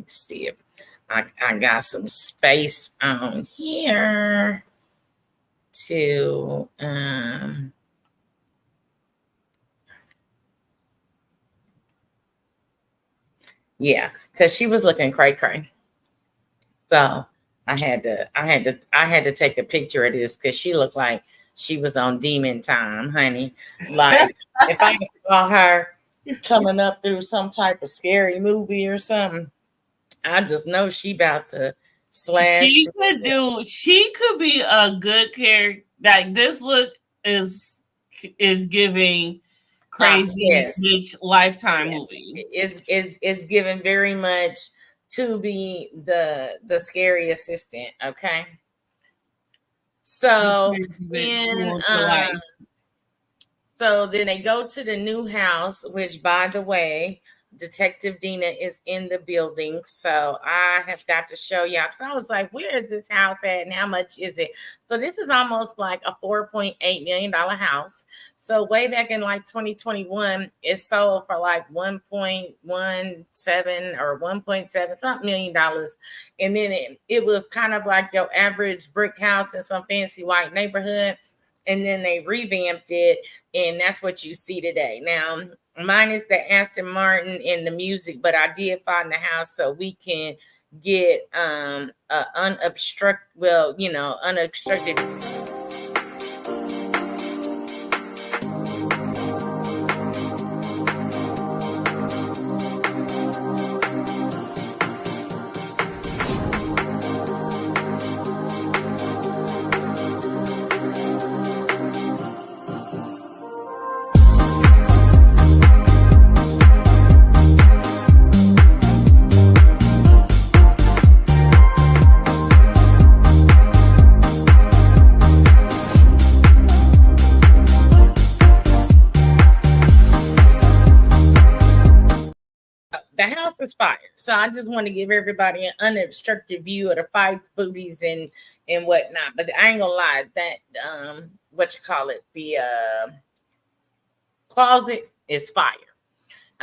Let's see if I got some space on here to yeah, because she was looking cray cray. So I had to take a picture of this because she looked like she was on demon time, honey. Like if I saw her coming up through some type of scary movie or something, I just know she about to slash. She could be a good character. Like this look is giving crazy Yes, bitch lifetime yes, movie. is given very much to be the scary assistant. Okay, The so crazy bitch you in want your life. So then they go to the new house, which, by the way, Detective Dina is in the building. So I have got to show y'all. Because I was like, where is this house at and how much is it? So this is almost like a $4.8 million house. So way back in like 2021, it sold for like 1.17 or 1.7 something million dollars. And then it was kind of like your average brick house in some fancy white neighborhood. And then they revamped it, and that's what you see today. Now, mine is the Aston Martin and the music, but I did find the house so we can get unobstructed. The house is fire. So I just want to give everybody an unobstructed view of the fights, booties, and whatnot. But I ain't gonna lie, that what you call it, the closet is fire.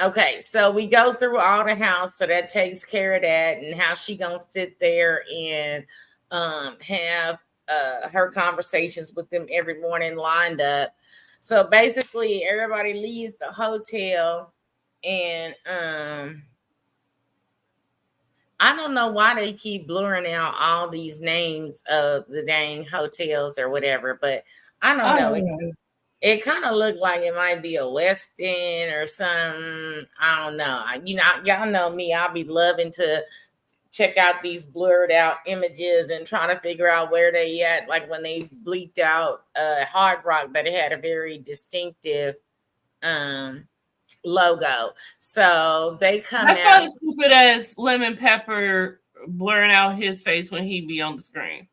Okay, so we go through all the house, so that takes care of that, and how she gonna sit there and have her conversations with them every morning lined up. So basically, everybody leaves the hotel, and I don't know why they keep blurring out all these names of the dang hotels or whatever, but I don't know. It kind of looked like it might be a Westin or something. I don't know. Y'all know me. I'll be loving to check out these blurred out images and trying to figure out where they at. Like when they bleeped out Hard Rock, but it had a very distinctive logo. So they come That's out. probably stupid as Lemon Pepper blurring out his face when he be on the screen.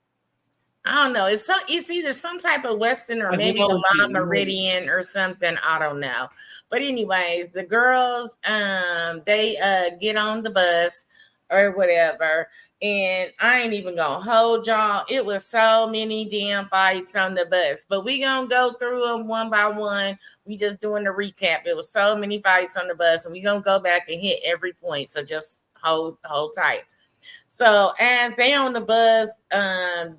I don't know. It's either some type of Western or maybe the La Meridian or something. I don't know. But anyways, the girls they get on the bus or whatever. And I ain't even gonna hold y'all. It was so many damn fights on the bus. But we gonna go through them one by one. We just doing the recap. It was so many fights on the bus, and we gonna go back and hit every point. So just hold tight. So as they on the bus,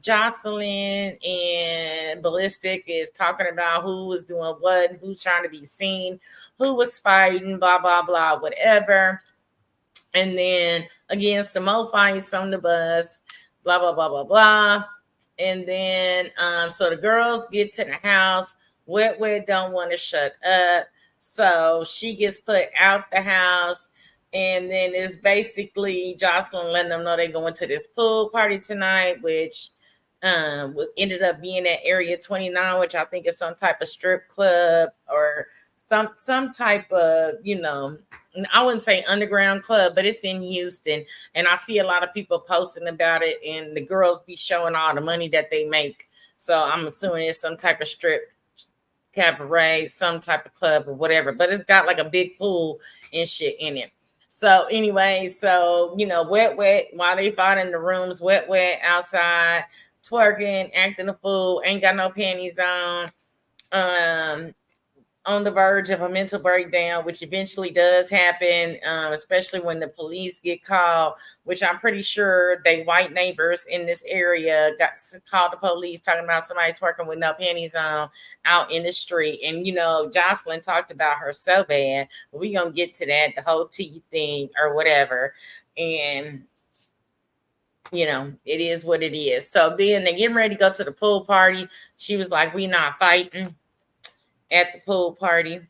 Jocelyn and Ballistic is talking about who was doing what, who's trying to be seen, who was fighting, blah, blah, blah, whatever. And then again, some more fights on the bus, blah, blah, blah, blah, blah. And then so the girls get to the house. Wet don't want to shut up. So she gets put out the house. And then it's basically Jocelyn letting them know they're going to this pool party tonight, which ended up being at Area 29, which I think is some type of strip club or some type of, I wouldn't say underground club, but it's in Houston. And I see a lot of people posting about it, and the girls be showing all the money that they make. So I'm assuming it's some type of strip cabaret, some type of club or whatever, but it's got like a big pool and shit in it. So anyway, wet, while they fought in the rooms, wet outside, twerking, acting a fool, ain't got no panties on. on the verge of a mental breakdown, which eventually does happen, especially when the police get called, which I'm pretty sure they white neighbors in this area got called the police talking about somebody's working with no panties on out in the street. And, Jocelyn talked about her so bad, but we're going to get to that, the whole tea thing or whatever. And, it is what it is. So then they getting ready to go to the pool party. She was like, we not fighting at the pool party.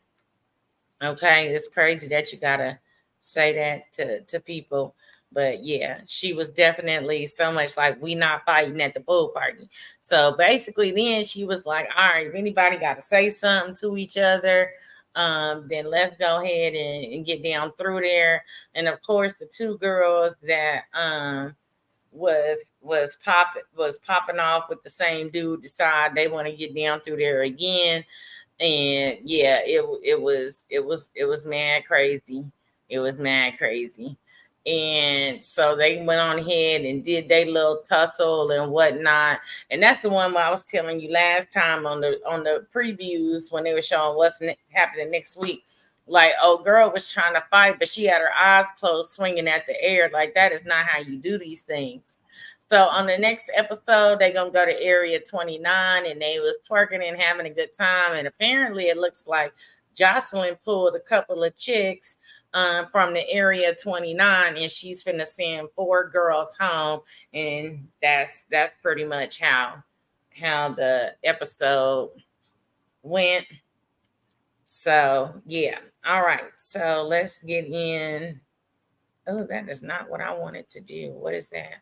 Okay, it's crazy that you gotta say that to people. But yeah, she was definitely so much like, we not fighting at the pool party. So basically then she was like, all right, if anybody gotta say something to each other, then let's go ahead and get down through there. And of course the two girls that was popping off with the same dude decide they want to get down through there again. And yeah, it was mad crazy. It was mad crazy. And so they went on ahead and did their little tussle and whatnot. And that's the one where I was telling you last time on the previews when they were showing what's happening next week. Like, old girl was trying to fight, but she had her eyes closed, swinging at the air. Like, that is not how you do these things. So on the next episode, they're going to go to Area 29, and they was twerking and having a good time. And apparently it looks like Jocelyn pulled a couple of chicks from the Area 29, and she's finna send 4 girls home. And that's pretty much how the episode went. So, yeah. All right. So let's get in. Oh, that is not what I wanted to do. What is that?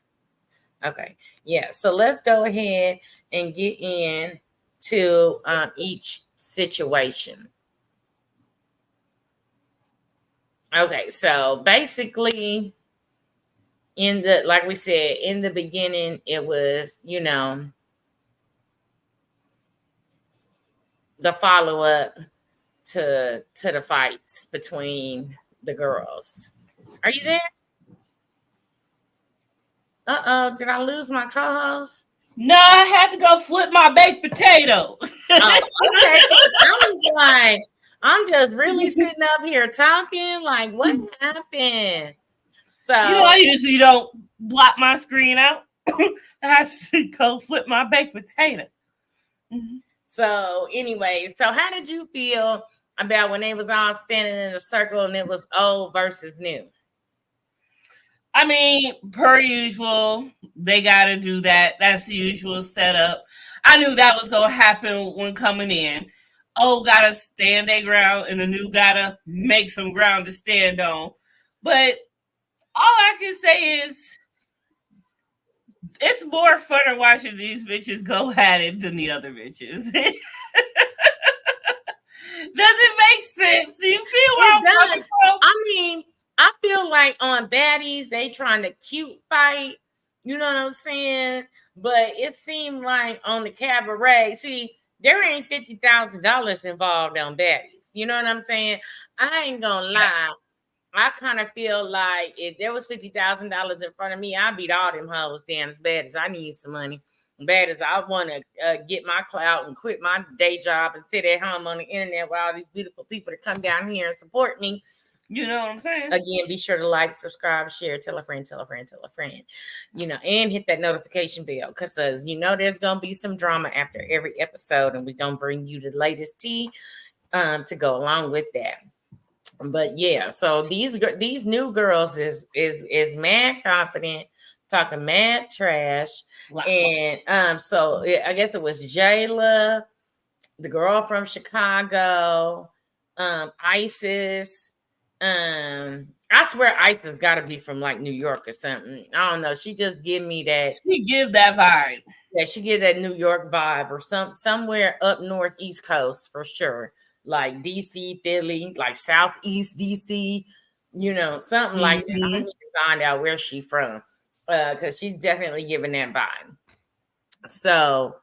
Okay. Yeah. So let's go ahead and get in to each situation. Okay. So basically, like we said, in the beginning, it was, the follow up to the fights between the girls. Are you there? Uh-oh, did I lose my co-host? No, I had to go flip my baked potato. Oh, okay. I was like, I'm just really sitting up here talking. Like, what happened? So I usually don't block my screen out. I had to go flip my baked potato. So, anyways, so how did you feel about when they was all standing in a circle and it was old versus new? I mean, per usual, they got to do that. That's the usual setup. I knew that was going to happen when coming in. Old got to stand their ground, and the new got to make some ground to stand on. But all I can say is it's more fun watching these bitches go at it than the other bitches. Does it make sense? Do you feel where I'm coming from? I mean, I feel like on baddies, they trying to cute fight. You know what I'm saying? But it seemed like on the cabaret, see, there ain't $50,000 involved on baddies. You know what I'm saying? I ain't gonna lie. I kind of feel like if there was $50,000 in front of me, I'd beat all them hoes down as bad as I need some money. Bad as I want to get my clout and quit my day job and sit at home on the internet with all these beautiful people to come down here and support me. You know what I'm saying? Again, be sure to like, subscribe, share, tell a friend, tell a friend, tell a friend, and hit that notification bell because, there's going to be some drama after every episode, and we're going to bring you the latest tea to go along with that. But yeah, so these new girls is mad confident, talking mad trash. Wow. And so I guess it was Jayla, the girl from Chicago, Isis. I swear Isis got to be from like New York or something. I don't know. She just give me that. She give that vibe. Yeah, she give that New York vibe or somewhere up north, East Coast for sure. Like DC, Philly, like Southeast DC, something like that. I need to find out where she's from, because she's definitely giving that vibe. So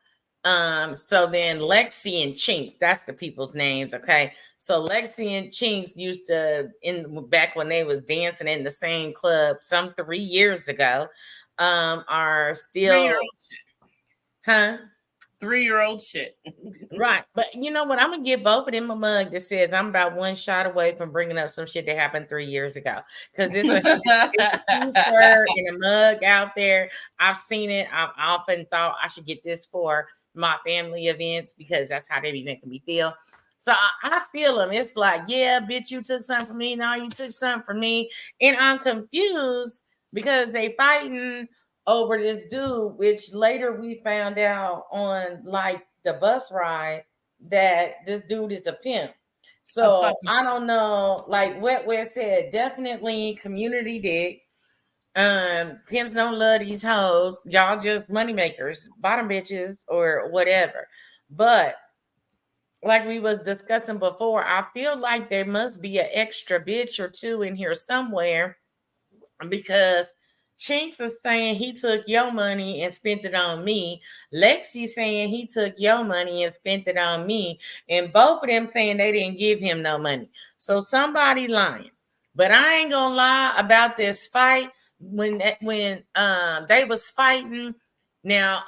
then Lexi and Chinks, that's the people's names, okay? So Lexi and Chinks used to, back when they was dancing in the same club some 3 years ago, are still, huh? 3-year-old shit. Right. But you know what? I'm gonna give both of them a mug that says I'm about one shot away from bringing up some shit that happened 3 years ago. Because it's a t-shirt and a mug out there. I've seen it. I've often thought I should get this for my family events because that's how they be making me feel. So I feel them. It's like, yeah, bitch, you took something from me. No, you took something from me. And I'm confused because they fighting over this dude, which later we found out on like the bus ride that this dude is a pimp. So I don't know, like Wet West said, definitely community dick. Pimps don't love these hoes. Y'all just money makers, bottom bitches, or whatever. But like we was discussing before, I feel like there must be an extra bitch or two in here somewhere because Chinks is saying he took your money and spent it on me. Lexi saying he took your money and spent it on me. And both of them saying they didn't give him no money. So somebody lying. But I ain't gonna lie about this fight. When they was fighting, now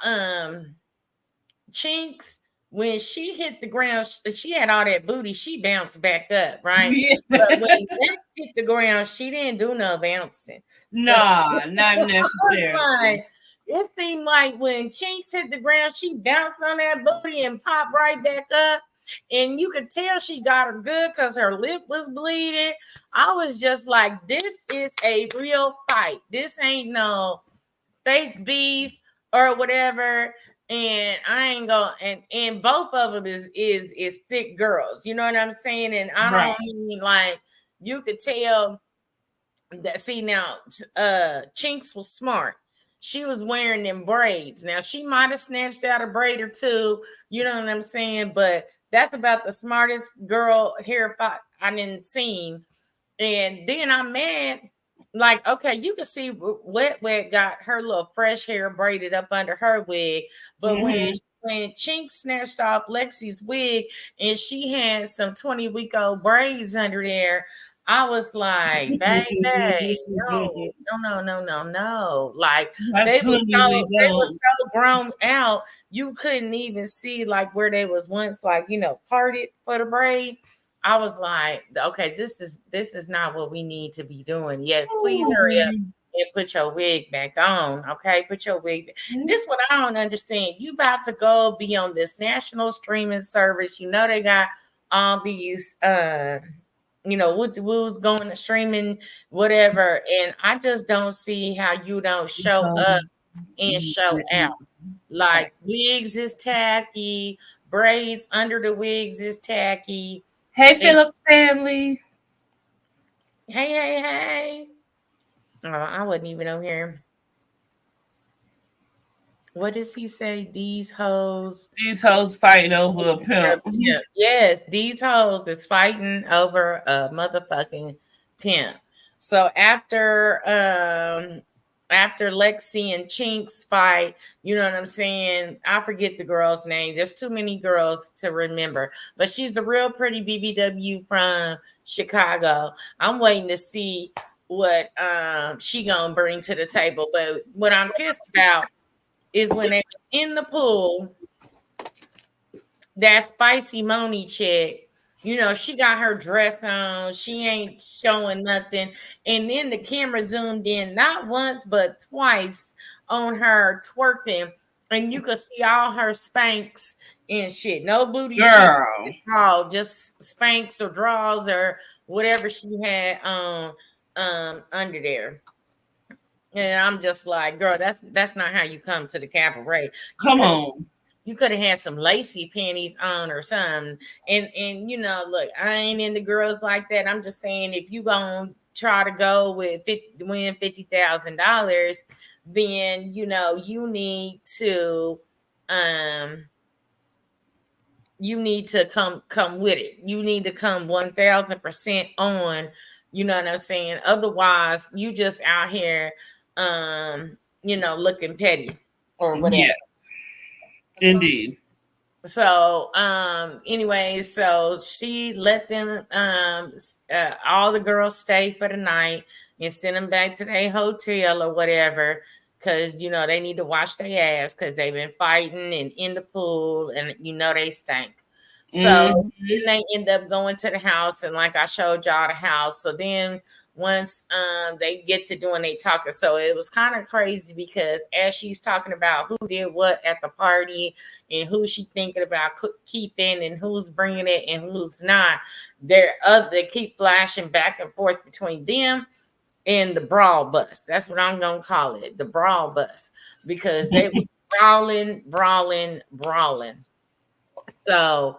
Chinks, when she hit the ground, she had all that booty. She bounced back up, right? Yeah. But when Lex hit the ground, she didn't do no bouncing. So, Nah, not necessarily. like, it seemed like when Chinks hit the ground, she bounced on that booty and popped right back up. And you could tell she got her good because her lip was bleeding. I was just like, this is a real fight. This ain't no fake beef or whatever. And I ain't gonna and both of them is thick girls, you know what I'm saying? And I Right. don't mean like you could tell that. See now, Chinks was smart. She was wearing them braids. Now she might have snatched out a braid or two, you know what I'm saying? But that's about the smartest girl hair I didn't see. And then I'm mad. Like, okay, you can see Wet Wet got her little fresh hair braided up under her wig, but when Chink snatched off Lexi's wig and she had some 20-week-old braids under there, I was like, baby, no, no, no, no, no, no. Like they was so grown out, you couldn't even see like where they was once like, parted for the braid. I was like, okay, this is not what we need to be doing. Yes, please hurry up and put your wig back on. Okay, put your wig. This what I don't understand. You about to go be on this national streaming service. You know they got all these what the woos going to streaming, whatever. And I just don't see how you don't show up and show out. Like wigs is tacky, braids under the wigs is tacky. Hey, Phillips family. Hey. Oh, I wasn't even on here. What does he say? These hoes. These hoes fighting over a pimp. Yeah. Yes, these hoes is fighting over a motherfucking pimp. So after Lexi and Chinks fight, you know what I'm saying? I forget the girl's name. There's too many girls to remember, but she's a real pretty BBW from Chicago. I'm waiting to see what she gonna bring to the table. But what I'm pissed about is when they were in the pool, that spicy Moni chick, she got her dress on. She ain't showing nothing. And then the camera zoomed in not once, but twice on her twerking. And you could see all her spanks and shit. No booty Girl. shit at all. Just spanks or draws or whatever she had under there. And I'm just like, girl, that's not how you come to the cabaret. Come on. You could have had some lacy panties on or something. And look, I ain't into girls like that. I'm just saying if you gonna try to go with win $50,000, then you need to come with it. You need to come 1,000% on, you know what I'm saying? Otherwise, you just out here looking petty or whatever. Yes. Indeed. So anyways, so she let them all the girls stay for the night and send them back to their hotel or whatever, because they need to wash their ass because they've been fighting and in the pool, and they stink. So then Mm-hmm. they end up going to the house, and like I showed y'all the house. So then once they get to doing they talking, so it was kind of crazy because as she's talking about who did what at the party and who she thinking about keeping and who's bringing it and who's not, they keep flashing back and forth between them and the brawl bus. That's what I'm gonna call it, the brawl bus, because they was brawling. So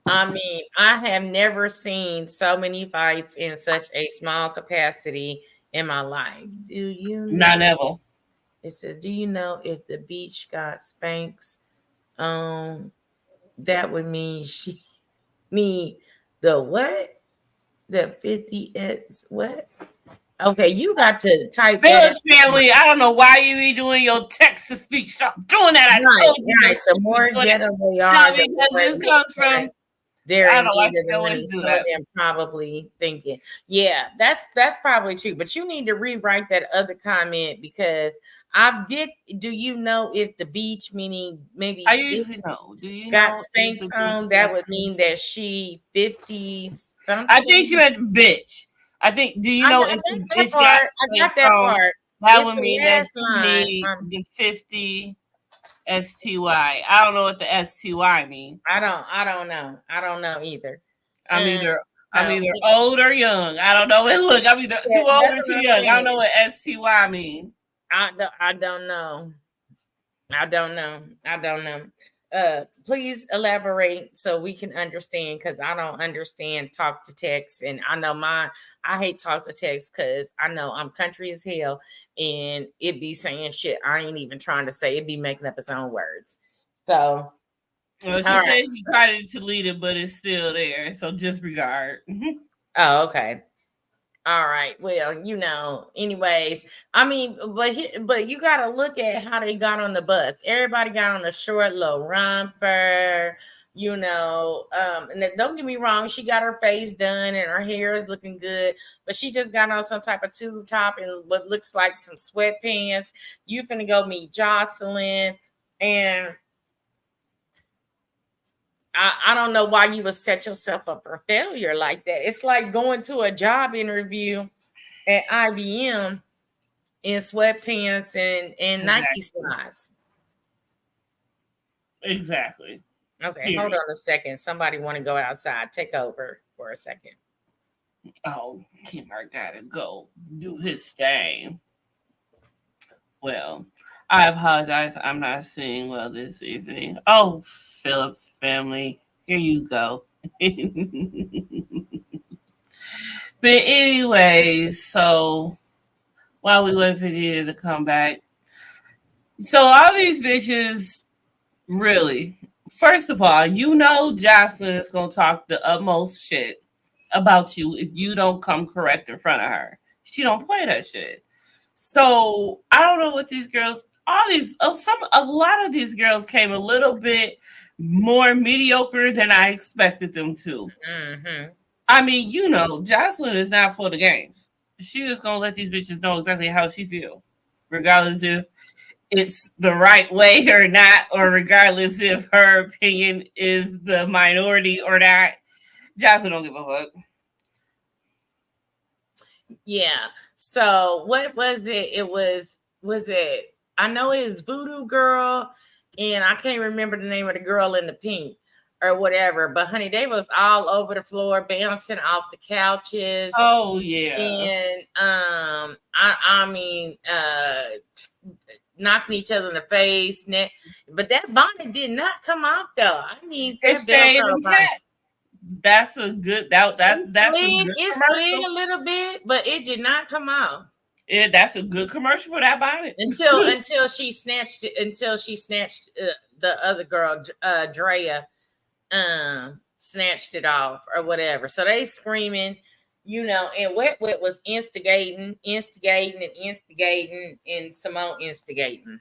I mean, I have never seen so many fights in such a small capacity in my life. Do you Not know? ever. It says, do you know if the beach got Spanx? That would mean she me the what? The 50x what? Okay, you got to type that in. Phillips family, I don't know why you be doing your text to speech. Stop doing that. I Right, told you right. your The sister be more doing it. ghetto they No, are, the because more this it comes looks like from, they're I don't in know why need she of the money. always do Some of that. them probably thinking, yeah, that's probably true. But you need to rewrite that other comment because I did. Do you know if the beach, meaning I maybe usually know. Do you got know if Spanx the beach on? That got would Spanx? mean that she 50 I think she something. meant bitch. I think, do you know I if got the that bitch got part. I Spanx got that on? part. That It's would the mean that last she line. need the 50 STY. I don't know what the STY mean. I don't know. I don't know either. I'm Um, either I'm so either old or young. I don't know. And look, I'm either yeah, too old that's or too what I'm young. I don't know saying. what STY mean. I don't know. I don't know. I don't know. Please elaborate so we can understand because I don't understand talk to text, and I know I hate talk to text because I know I'm country as hell, and it be saying shit I ain't even trying to say. It be making up its own words. So, Well, all she right. says she tried to delete it, but it's still there. So disregard. Oh, okay. All right. Well, anyways, I mean, but you got to look at how they got on the bus. Everybody got on a short little romper, and don't get me wrong, she got her face done and her hair is looking good, but she just got on some type of tube top and what looks like some sweatpants. You finna go meet Jocelyn, and I don't know why you would set yourself up for failure like that. It's like going to a job interview at IBM in sweatpants and Nike Exactly. slides. Exactly. Okay, hold Period. on a second. Somebody want to go outside. Take over for a second. Oh, Kmart gotta go do his thing. Well, I apologize. I'm not seeing well this evening. Oh, Phillips family, here you go. But anyways, so while we wait for you to come back, so all these bitches, really, first of all, Jocelyn is gonna talk the utmost shit about you if you don't come correct in front of her. She don't play that shit. So I don't know what these girls, all these, a lot of these girls came a little bit more mediocre than I expected them to. Mm-hmm. I mean, Jocelyn is not for the games. She just gonna let these bitches know exactly how she feel, regardless if it's the right way or not, or regardless if her opinion is the minority or not. Jocelyn don't give a fuck. Yeah. So what was it? Was it I know it's Voodoo Girl, and I can't remember the name of the girl in the pink or whatever, but honey, they was all over the floor, bouncing off the couches. Oh yeah. And I mean knocking each other in the face. But that bonnet did not come off though. I need It that stayed Velcro bonnet. intact. That's a good that's a good It slid commercial. a little bit, but it did not come out That's a good commercial for that bonnet. until she snatched it. Until she snatched the other girl, Drea, snatched it off or whatever. So they screaming, and Wet was instigating, and Simone instigating.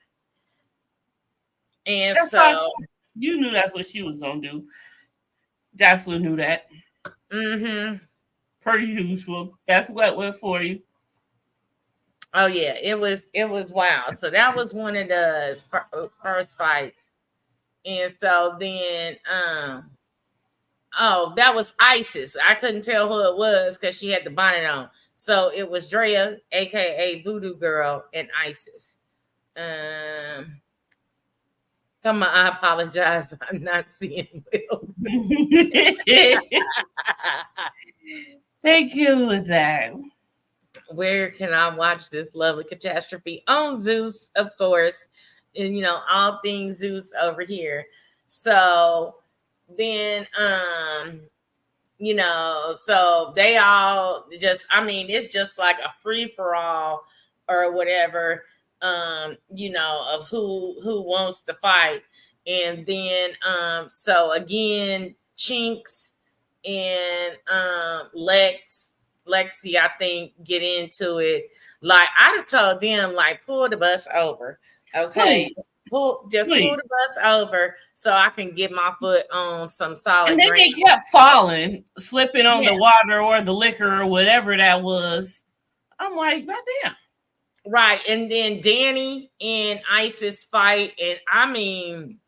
And That's why so, you knew that's what she was gonna do. Jocelyn knew that. mm-hmm. Per usual. That's what went for you. Oh yeah, it was wild. So that was one of the first fights, and so then oh, that was Isis. I couldn't tell who it was because she had the bonnet on. So it was Drea, aka Voodoo Girl, and Isis. Um, Come on, I apologize. I'm not seeing Will. Thank you with that. Where can I watch this lovely catastrophe? On Zeus, of course. And all things Zeus over here. So then so they all just, I mean, it's just like a free for all or whatever, of who wants to fight. And then so again, Chinks and Lexi, I think, get into it. Like I'd have told them, like, pull the bus over. Okay. Please, Just pull please. the bus over so I can get my foot on some And solid then ground. they kept falling, slipping on Yeah. the water or the liquor or whatever that was. I'm like, goddamn. Right. And then Danny and Isis fight. And I mean,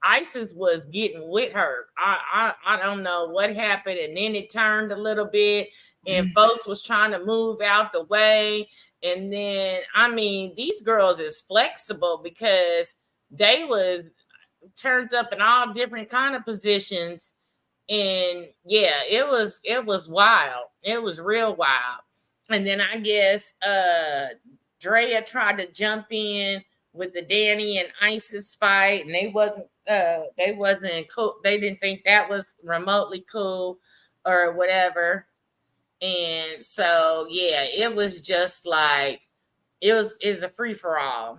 Isis was getting with her. I don't know what happened. And then it turned a little bit and folks was trying to move out the way. And then I mean, these girls is flexible because they was turned up in all different kind of positions. And yeah, it was wild. It was real wild. And then I guess Drea tried to jump in with the Danny and Isis fight, and they wasn't cool. They didn't think that was remotely cool or whatever. And so yeah, it was just like it was a free for all.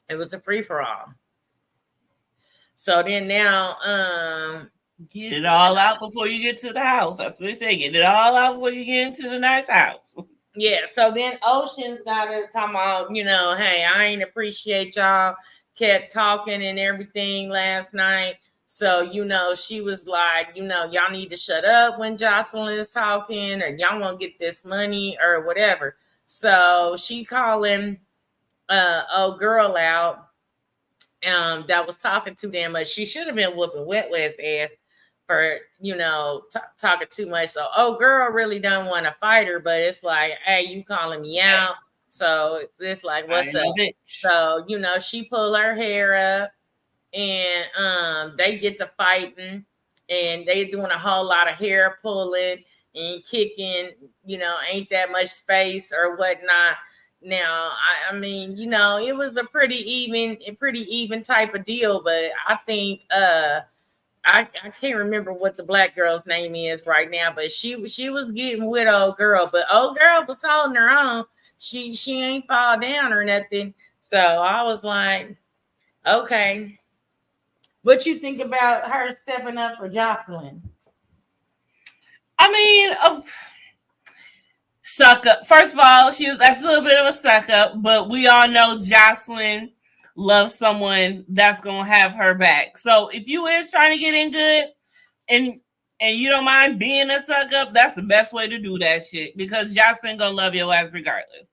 It was a free for all. So then now Get it all out before you get to the house. That's what they say. Get it all out before you get into the nice house. yeah, so then Ocean's got to talking about, hey, I ain't appreciate y'all kept talking and everything last night. So, she was like, y'all need to shut up when Jocelyn is talking, or y'all won't get this money or whatever. So she calling old girl out that was talking too damn much. She should have been whooping Wet's ass for talking too much. So girl really don't want to fight her, but it's like, hey, you calling me out. So it's like, what's up? So she pull her hair up and they get to fighting and they doing a whole lot of hair pulling and kicking. Ain't that much space or whatnot. Now, I mean, it was a pretty even type of deal, but I think I can't remember what the black girl's name is right now, but she was getting with old girl, but old girl was holding her own. She ain't fall down or nothing. So I was like, okay. What you think about her stepping up for Jocelyn? I mean, suck up. First of all, that's a little bit of a suck up, but we all know Jocelyn loves someone that's gonna have her back. So if you is trying to get in good and you don't mind being a suck up, that's the best way to do that shit because Jocelyn gonna love your ass regardless.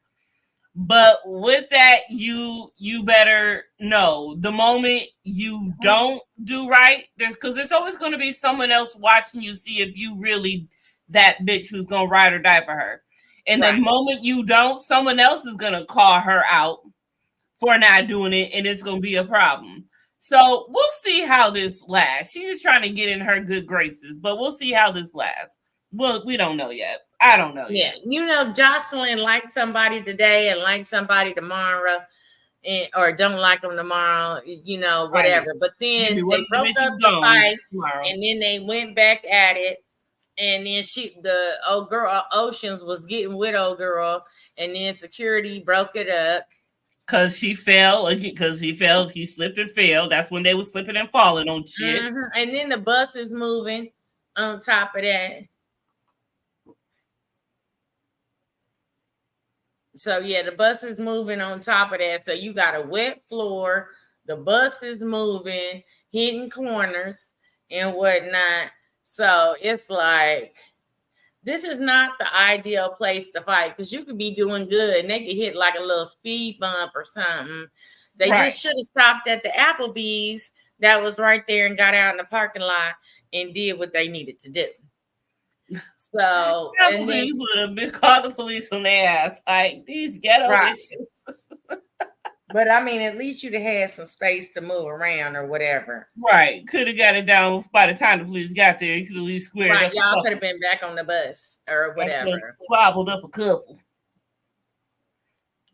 But with that, you better know the moment you don't do right, there's always going to be someone else watching you see if you really that bitch who's going to ride or die for her. And the moment you don't, someone else is going to call her out for not doing it, and it's going to be a problem. So we'll see how this lasts. She's trying to get in her good graces, but we'll see how this lasts. Well, we don't know yet. I don't know yet. Jocelyn likes somebody today and likes somebody tomorrow, or don't like them tomorrow, whatever. Right. But then they broke up the fight, and then they went back at it. And then the old girl, Oceans, was getting with old girl, and then security broke it up. Because she fell, he slipped and fell. That's when they were slipping and falling on shit. Mm-hmm. And then the bus is moving on top of that. So yeah, the bus is moving on top of that. So you got a wet floor. The bus is moving, hitting corners and whatnot. So it's like this is not the ideal place to fight because you could be doing good and they could hit like a little speed bump or something. They Right. just should have stopped at the Applebee's that was right there and got out in the parking lot and did what they needed to do. So, and then, Applebee's would have been called the police on their ass. Like, these ghetto right. bitches. But I mean, at least you'd have had some space to move around or whatever. Right. Could have got it down by the time the police got there. You could at least squared Right. up. Y'all could have been back on the bus or whatever. Squabbled up a couple.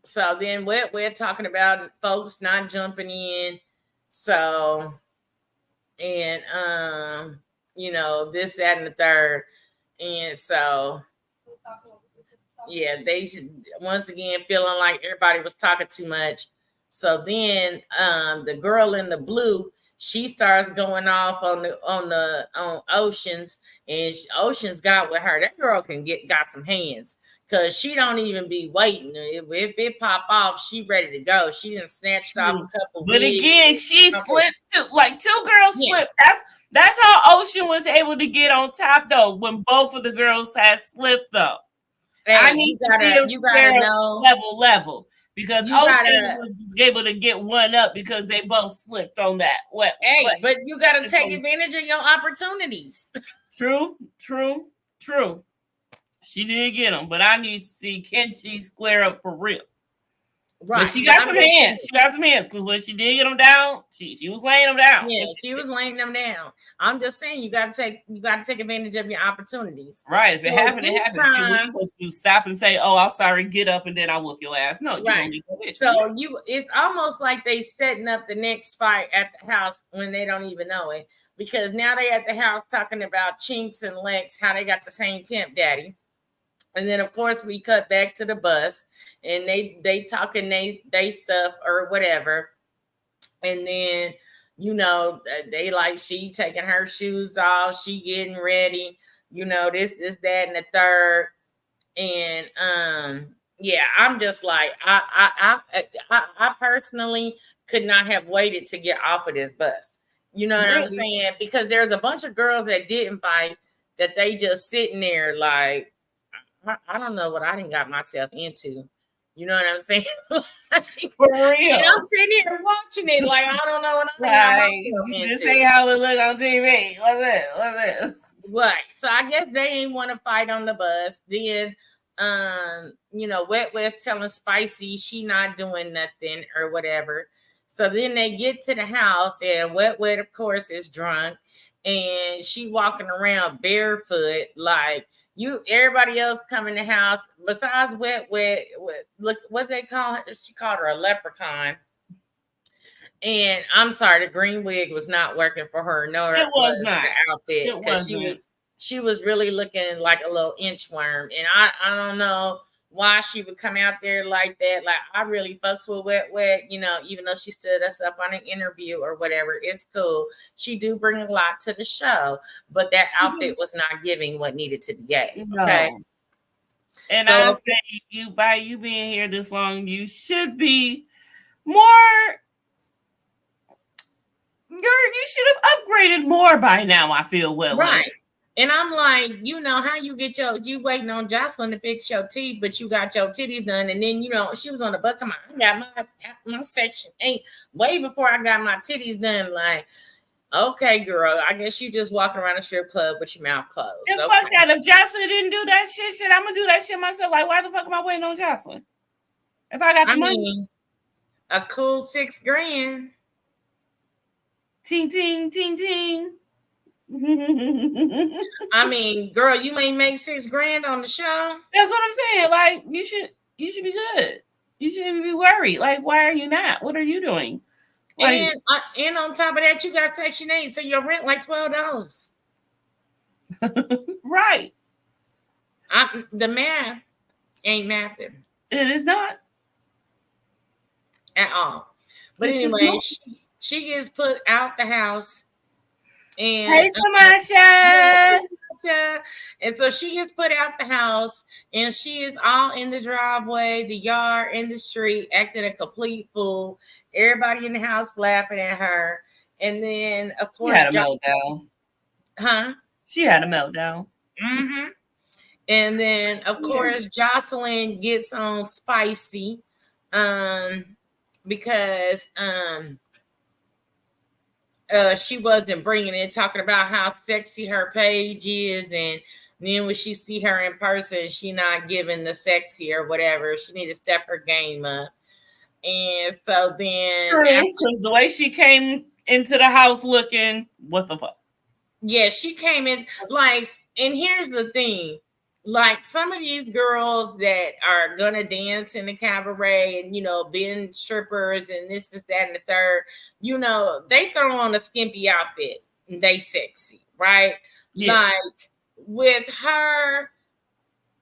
So then we're talking about folks not jumping in. So, and you know, this, that, and the third. And so yeah, they should once again feeling like everybody was talking too much. So then the girl in the blue, she starts going off on Oceans, and Oceans got with her. That girl got some hands because she don't even be waiting. If it pop off, she ready to go. She done snatched off a couple. But again, she slipped too. Like two girls slipped. That's how Ocean was able to get on top though. When both of the girls had slipped though. Hey, I need to see them square level because Ocean was able to get one up because they both slipped on that. But you got to take advantage of your opportunities. True. She didn't get them, but I need to see, can she square up for real? Right. But she got some hands. She got some hands because when she did get them down, she was laying them down. Yeah, she was laying them down. I'm just saying you got to take advantage of your opportunities. Right. If it happened, it happened. You supposed to stop and say, "Oh, I'm sorry, get up," and then I'll whoop your ass. No, you don't need to. So it's almost like they setting up the next fight at the house when they don't even know it, because now they at the house talking about Chinks and Lex, how they got the same pimp daddy. And then of course we cut back to the bus and they talking they stuff or whatever. And then, you know, they like, she taking her shoes off, she getting ready, you know, this, that, and the third. And yeah, I'm just like, I personally could not have waited to get off of this bus. You know what I'm saying? Because there's a bunch of girls that didn't fight, that they just sitting there like, I don't know what I didn't got myself into. You know what I'm saying? Like, for real. And I'm sitting here watching it like, I don't know what I got myself into. This ain't how it look on TV. What's this? Right. So I guess they ain't want to fight on the bus. Then you know, Wet West telling Spicy she not doing nothing or whatever. So then they get to the house and Wet Wet, of course, is drunk and she walking around barefoot like, everybody else come in the house besides Wet, look what they call her. She called her a leprechaun. And I'm sorry, the green wig was not working for her. No, it was not the outfit, because she was really looking like a little inchworm. And I don't know why she would come out there like that. Like, I really fucks with Wet, you know, even though she stood us up on an interview or whatever, it's cool. She do bring a lot to the show, but that outfit was not giving what needed to be gave. Okay. No. And so, I say by you being here this long, you should be more. You should have upgraded more by now. I feel right. And I'm like, you know, how you get you waiting on Jocelyn to fix your teeth, but you got your titties done. And then, you know, she was on the bus. I got my section 8 way before I got my titties done. Like, okay, girl, I guess you just walking around a strip club with your mouth closed. And fuck that. If Jocelyn didn't do that shit, I'm going to do that shit myself. Like, why the fuck am I waiting on Jocelyn? If I got the money. A cool $6,000. Ting, ting, ting, ting. I mean, girl, you ain't make $6,000 on the show. That's what I'm saying. Like, you should be good. You shouldn't be worried. Like, why are you not? What are you doing? Like, and on top of that, you got Section 8, so your rent like $12. Right. The math ain't mathing. It is not at all. But anyway, she gets put out the house. And hey, Tamasha. And so she gets put out the house and she is all in the driveway, the yard, in the street, acting a complete fool. Everybody in the house laughing at her. And then, of course, she had a meltdown. Huh? She had a meltdown. Mm-hmm. And then of Yeah. course Jocelyn gets on spicy um because she wasn't bringing it, talking about how sexy her page is, and then when she see her in person, she not giving the sexy or whatever. She need to step her game up. And so then True, after, because the way she came into the house looking, what the fuck? yeah, she came in like, and here's the thing. Like some of these girls that are gonna dance in the cabaret and being strippers and this, that, and the third, they throw on a skimpy outfit and they sexy, right? Yeah. Like with her,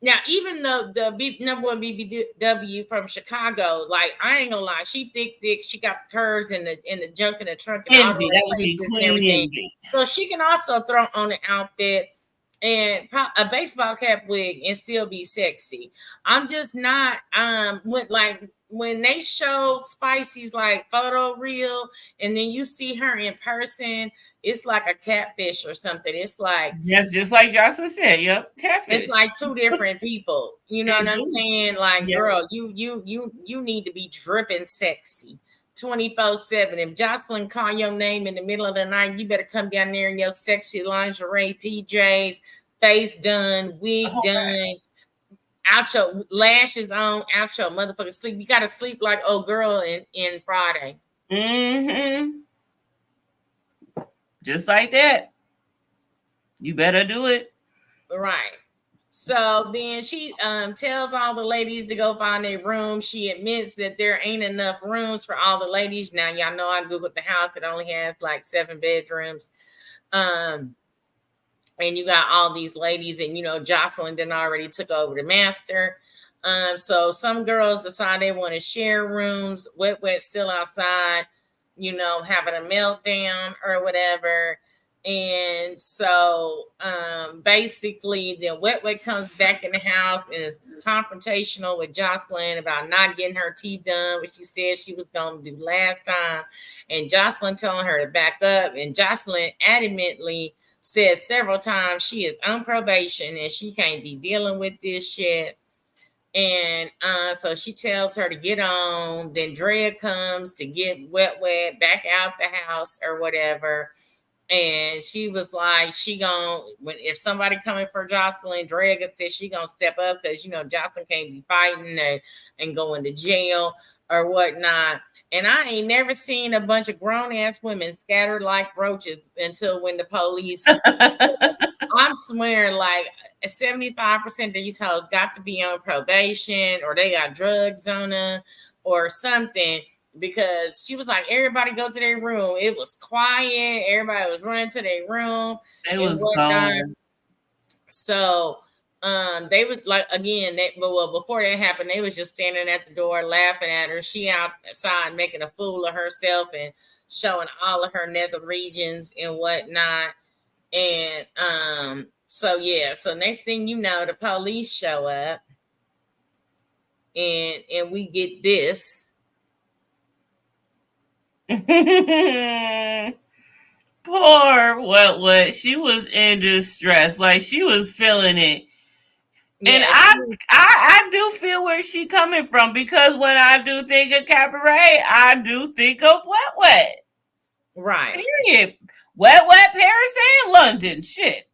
now, even though the number one BBW from Chicago, like I ain't gonna lie, she thick. She got the curves and the junk in the trunk and all Envy. the That would be places and Queen everything. Envy. So she can also throw on an outfit and a baseball cap wig and still be sexy. I'm just not when they show Spicy's like photo reel and then you see her in person, it's like a catfish or something. Yes, just like Jocelyn said. Yep, It's catfish. like two different people. You know It what I'm do. saying? Like, Yeah. girl, you need to be dripping sexy 24/7. If Jocelyn call your name in the middle of the night, you better come down there in your sexy lingerie, PJs, face done, wig done, out your lashes on, out your motherfucking sleep. You gotta sleep like old girl in Friday. Mm-hmm. Just like that. You better do it. Right. So then she tells all the ladies to go find a room. She admits that there ain't enough rooms for all the ladies. Now y'all know I googled the house. It only has like 7 bedrooms. Um, and you got all these ladies, and Jocelyn then already took over the master. So some girls decide they want to share rooms. Wet still outside, having a meltdown or whatever. And so basically then Wet comes back in the house and is confrontational with Jocelyn about not getting her teeth done, which she said she was going to do last time. And Jocelyn telling her to back up. And Jocelyn adamantly says several times she is on probation and she can't be dealing with this shit. And so she tells her to get on. Then Drea comes to get Wet back out the house or whatever. And she was like, she gonna when if somebody coming for Jocelyn, Drea said she gonna step up because Jocelyn can't be fighting and going to jail or whatnot. And I ain't never seen a bunch of grown ass women scattered like roaches until when the police. I'm swearing, like 75% of these hoes got to be on probation or they got drugs on them or something, because she was like, everybody go to their room. It was quiet. Everybody was running to their room It and was whatnot. gone. So they was like, again, before that happened, they was just standing at the door laughing at her. She outside making a fool of herself and showing all of her nether regions and whatnot. And so yeah, so next thing you know, the police show up and we get this. Poor what she was in distress, like she was feeling it. And Yeah, I do feel where she coming from, because when I do think of cabaret, I do think of wet. right. Period. Wet Paris and London. Shit.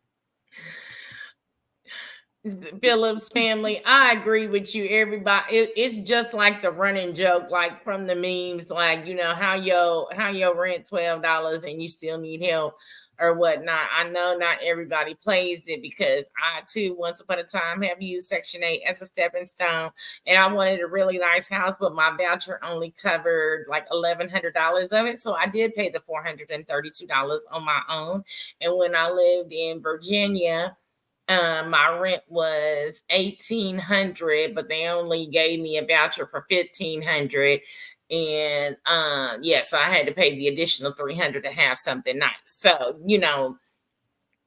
Phillips family, I agree with you. Everybody, it's just like the running joke, like from the memes, like how your rent $12 and you still need help or whatnot. I know not everybody plays it, because I too once upon a time have used Section 8 as a stepping stone, and I wanted a really nice house, but my voucher only covered like $1,100 of it, so I did pay the $432 on my own. And when I lived in Virginia, my rent was 1,800, but they only gave me a voucher for 1,500. And so I had to pay the additional 300 to have something nice. So,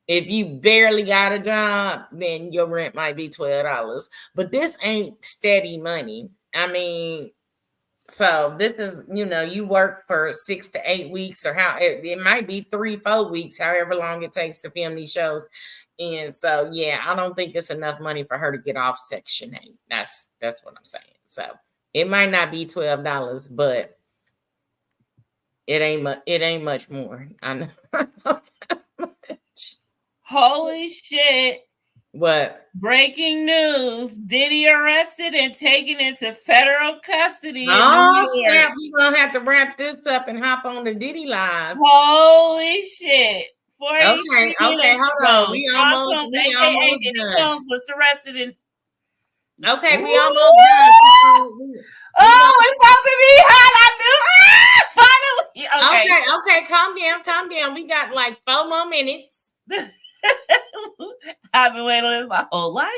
if you barely got a job, then your rent might be $12. But this ain't steady money. I mean, So this is, you work for 6 to 8 weeks, or how it might be 3, 4 weeks, however long it takes to film these shows. And so, yeah, I don't think it's enough money for her to get off Section 8. That's what I'm saying. So it might not be $12, but it ain't much more. I know. Holy shit. What? Breaking news. Diddy arrested and taken into federal custody in Oh, New York. snap. We're going to have to wrap this up and hop on the Diddy Live. Holy shit. Okay, hold on. We almost Diddy done. Combs was arrested in. Okay, we almost done. It's about to be hot. I knew. Finally. Okay. Calm down. We got like 4 more minutes. I've been waiting on this my whole life.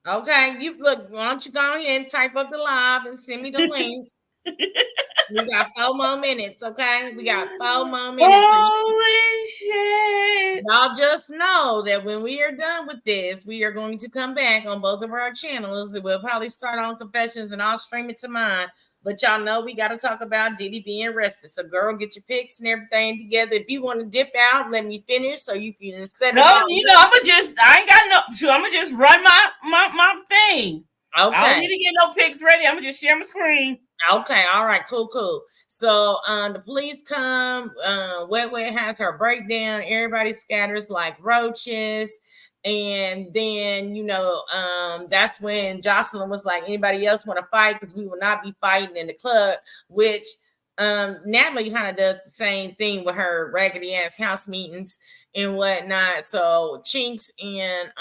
Okay, you look. Why don't you go ahead and type up the live and send me the link? We got 4 more minutes. Okay, we got 4 more minutes. Holy shit! Y'all just know that when we are done with this, we are going to come back on both of our channels. We'll probably start on Confessions, and I'll stream it to mine. But y'all know we got to talk about Diddy being arrested. So, girl, get your pics and everything together. If you want to dip out, let me finish so you can set it up. I ain't got no. I'm gonna just run my thing. Okay. I don't need to get no pics ready. I'm gonna just share my screen. Okay. All right. Cool. So, the police come. Wet has her breakdown. Everybody scatters like roaches. And then, that's when Joseline was like, anybody else want to fight? Because we will not be fighting in the club, which Natalie kind of does the same thing with her raggedy ass house meetings and whatnot. So Chinks and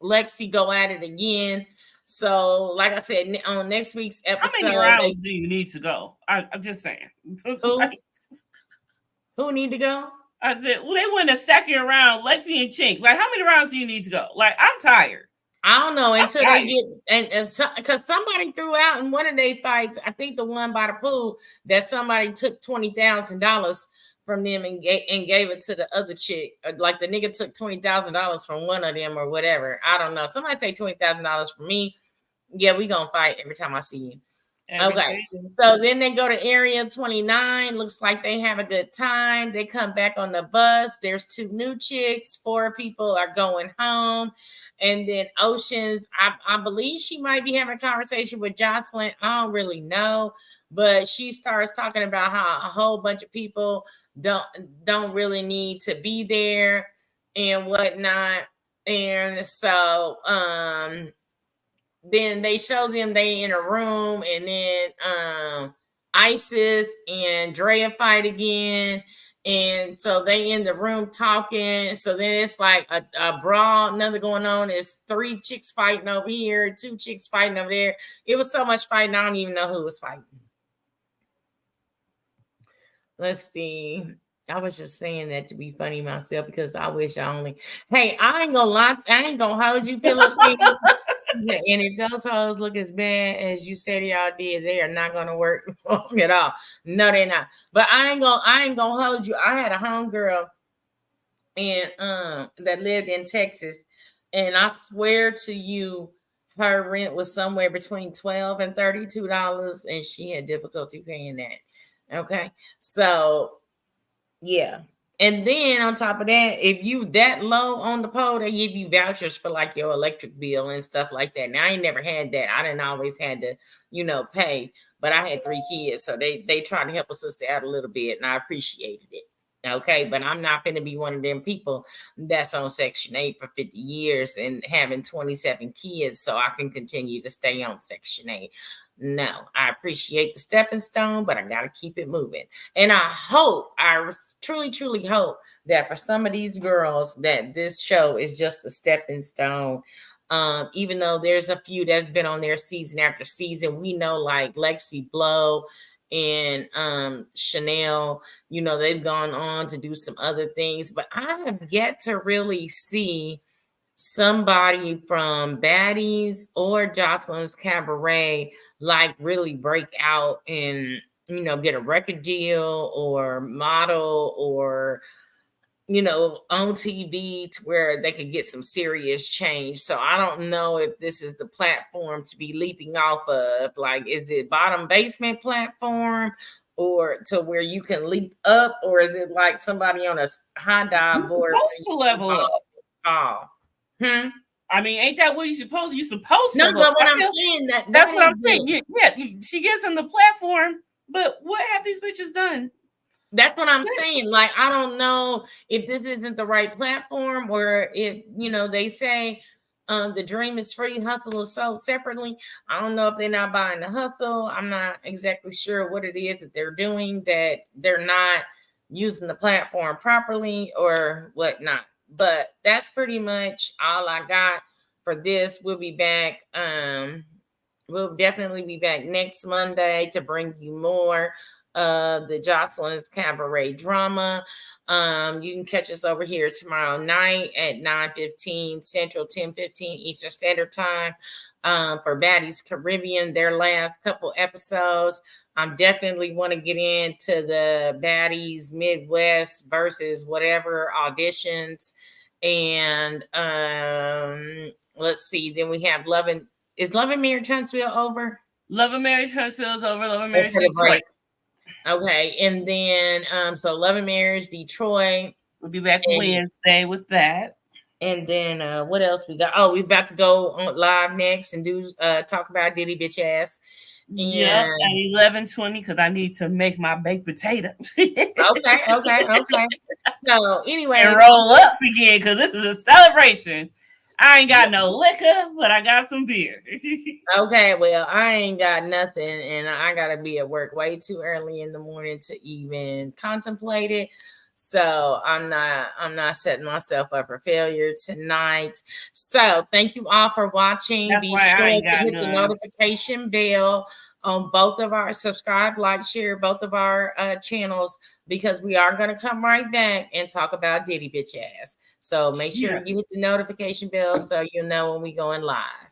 Lexi go at it again. So, like I said, on next week's episode, how many rounds do you need to go? I'm just saying. Who need to go? I said, well, they win the second round, Lexi and Chinks. Like, how many rounds do you need to go? Like, I'm tired. I don't know until they get, and because somebody threw out in one of their fights, I think the one by the pool, that somebody took $20,000 from them and gave it to the other chick. Like the nigga took $20,000 from one of them or whatever. I don't know. Somebody take $20,000 from me. Yeah, we gonna fight every time I see you. Okay, so then they go to Area 29. Looks like they have a good time. They come back on the bus. There's 2 new chicks. 4 people are going home. And then Oceans, I believe she might be having a conversation with Joseline. I don't really know. But she starts talking about how a whole bunch of people don't really need to be there and whatnot. And so then they show them they in a room, and then Isis and Drea fight again. And so they in the room talking. So then it's like a brawl, another going on. There's 3 chicks fighting over here, 2 chicks fighting over there. It was so much fighting, I don't even know who was fighting. Let's see. I was just saying that to be funny myself because I wish I only. Hey, I ain't gonna lie. I ain't gonna hold you, Philip. And if those hoes look as bad as you said y'all did, they are not gonna work at all. No, they're not. But I ain't gonna hold you. I had a homegirl and that lived in Texas, and I swear to you, her rent was somewhere between $12 and $32, and she had difficulty paying that. Okay, so yeah. And then on top of that, if you that low on the pole, they give you vouchers for like your electric bill and stuff like that. Now I ain't never had that. I didn't always had to, pay, but I had 3 kids, so they tried to help a sister out a little bit, and I appreciated it. Okay, but I'm not going to be one of them people that's on Section 8 for 50 years and having 27 kids so I can continue to stay on Section 8. No, I appreciate the stepping stone, but I got to keep it moving. And I truly, truly hope that for some of these girls that this show is just a stepping stone. Even though there's a few that's been on there season after season, we know like Lexi Blow and Chanel, they've gone on to do some other things, but I have yet to really see somebody from Baddies or Joseline's Cabaret like really break out and get a record deal or model or on TV to where they could get some serious change. So I don't know if this is the platform to be leaping off of. Like, is it bottom basement platform or to where you can leap up, or is it like somebody on a high dive You're board supposed to level up. Hmm? I mean, ain't that what you're supposed to? You're supposed No, to go. but what I'm saying That's what is I'm saying. Yeah, she gives him the platform, but what have these bitches done? That's what I'm saying. Like, I don't know if this isn't the right platform, or if they say the dream is free, hustle is sold separately. I don't know if they're not buying the hustle. I'm not exactly sure what it is that they're doing, that they're not using the platform properly or whatnot. But that's pretty much all I got for this. We'll be back. We'll definitely be back next Monday to bring you more of the Joseline's Cabaret drama. You can catch us over here tomorrow night at 9:15 Central, 10:15 Eastern Standard Time for Baddies Caribbean, their last couple episodes. Definitely want to get into the Baddies Midwest versus whatever auditions. And let's see. Then we have is Love and Marriage Huntsville over? Love and Marriage Huntsville is over. Love and Marriage Detroit. Okay, and then so Love and Marriage Detroit. We'll be back Wednesday with that. And then what else we got? Oh, we're about to go on live next and do talk about Diddy bitch ass. Yep, at 11:20 because I need to make my baked potatoes. Okay. So anyway, and roll up again because this is a celebration. I ain't got no liquor, but I got some beer. Okay, well, I ain't got nothing, and I gotta be at work way too early in the morning to even contemplate it. So I'm not setting myself up for failure tonight. So thank you all for watching. That's be sure to hit the notification bell on both of our subscribe, like, share both of our channels, because we are going to come right back and talk about Diddy bitch ass. So make sure you hit the notification bell so you'll know when we going live.